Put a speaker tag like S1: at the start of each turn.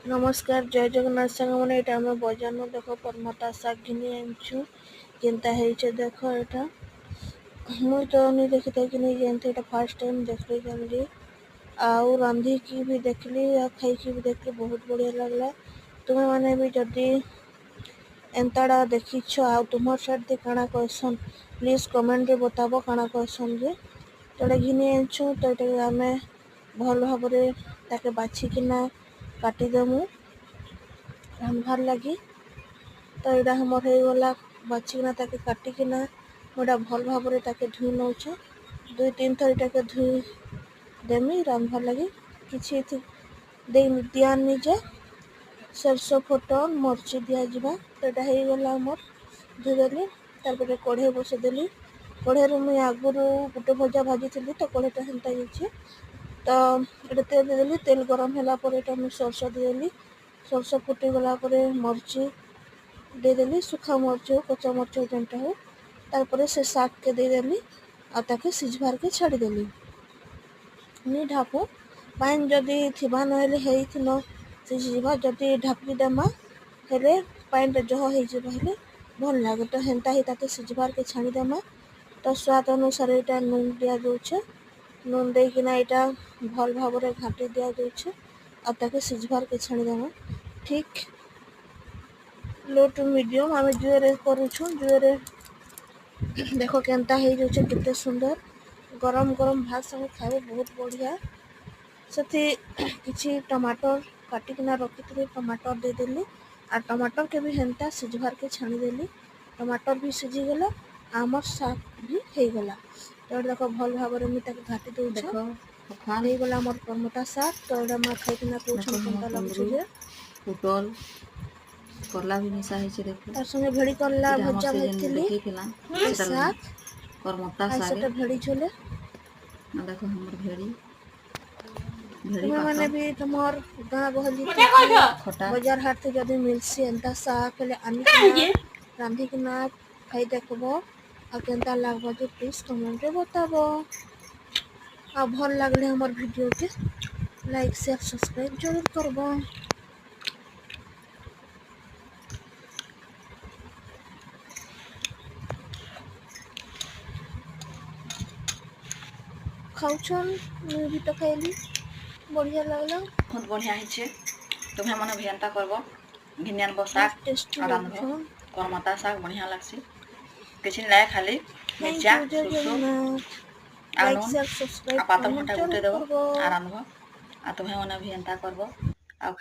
S1: नमस्कार जय जगन्नाथ साଙ୍ଗमने एटा आम बजार देख परमता शाग घिनी आनछु केनता हेचे देख एटा मुई तो नहीं देखी था कि नहीं जानते एटा फर्स्ट टाइम देखली जानली आउ रांधी की भी देखली आ खाई की भी देखली बहुत बढ़िया लगला। तुम्हें माने भी जदी एंताड़ा देखीछ आ तुमर साइड दे काना कहसन प्लीज कमेंट रे बताबो काना कहसन जे तोड़ा घिनी आनछु तो एटा आमे भल भाबरे ताके बाछि किना काटिदेमु रांधबार लगी। तो यहाँ हमर हो गला बाछिकिना ताके काटिकिना मोटा भल भाबरे ताके धुई नौछे 2-3 थर ताके धुई देमी रांधबार लगी किछि दिया निजे सरसों फुटन मरची दिया जिबा तो एटा हो गला हमर धुई देली तारपरे कढ़े बसे देली कढ़े रे मुई आगुरु गुटे भजा भाजी थी तो कढ़ेटा हेंता जाइए तो ये तेल देदेली तेल गरम होला पर एटा मुई सरसों देदेली सरसों फुटी गला पर मरची देदेली सुखा मरच हो कच्चा मरच हो जेनटा हो तारपरे से शाग के देदेली आ ताके सिझबार के छाड़ीदेली नी ढापू पाइन जदि थिबा नहेले हेइथिनो सिझिबा जदि ढापी देमा हेले पाइन रे जह हेइजिबा हेले भल लागे तो हेंता ही ताके सिझबार के छाड़ी देमा। तो स्वाद अनुसार एटा नून दिया जाउछे नून देकिना एटा भल भाबरे घाटी दिया जाउछे आ ताके सिझबार के छाड़ी देमा ठीक लो टू मीडियम आम जुए करूछु जुए देख केनता हो जाउछे केते सुंदर गरम गरम भात संग खाइबो बहुत बढ़िया से किछि टमाटर काटिकिना रखी टमाटर देदेली आ टमाटर के भी हेंता सिझबार के छाणी देली टमाटर भी सिझीगला आमर साग भी हो गला। तो देख भल भाव में घाटी दौछ हो गला आमर परमता साग तो एटा माँ खाइकिना कहछन केनता लागुछे जे
S2: पुटल करला भी मिसा है देखो
S1: तार संगे भेड़ी करला भजा
S2: देखिथिला
S1: भाजतिली साग
S2: करमता
S1: आ
S2: साग
S1: सेटा भेड़ी झोले
S2: देखो हमर भेड़ी
S1: तुम्हें माने भी तुमर गाँ गहली
S2: खटा
S1: बाजार हाट से जदि मिलसी एंता साग पहले आनिकिना रांधिकिना खाई देखबो आ केनता लागबो जे प्लीज कमेंट रे बताबो आ भल लागले हमर वीडियो के लाइक शेयर सब्सक्राइब जरूर करबो। खाउछन मुई भी तो खाइली बढ़िया लगला
S2: बहुत बढ़िया है तुम्हें मन भी एंता करबो घिनियान साग
S1: टेस्टी
S2: और रांधबो करमता साग बढ़िया लागसी किछि लाए खाली मिर्चा सुसु आ
S1: लाइक
S2: नून
S1: शेयर सब्सक्राइब
S2: आ पातल घंटा गुटे देबो आ रांधबो आ तुम्हें मन भी एंता करबो।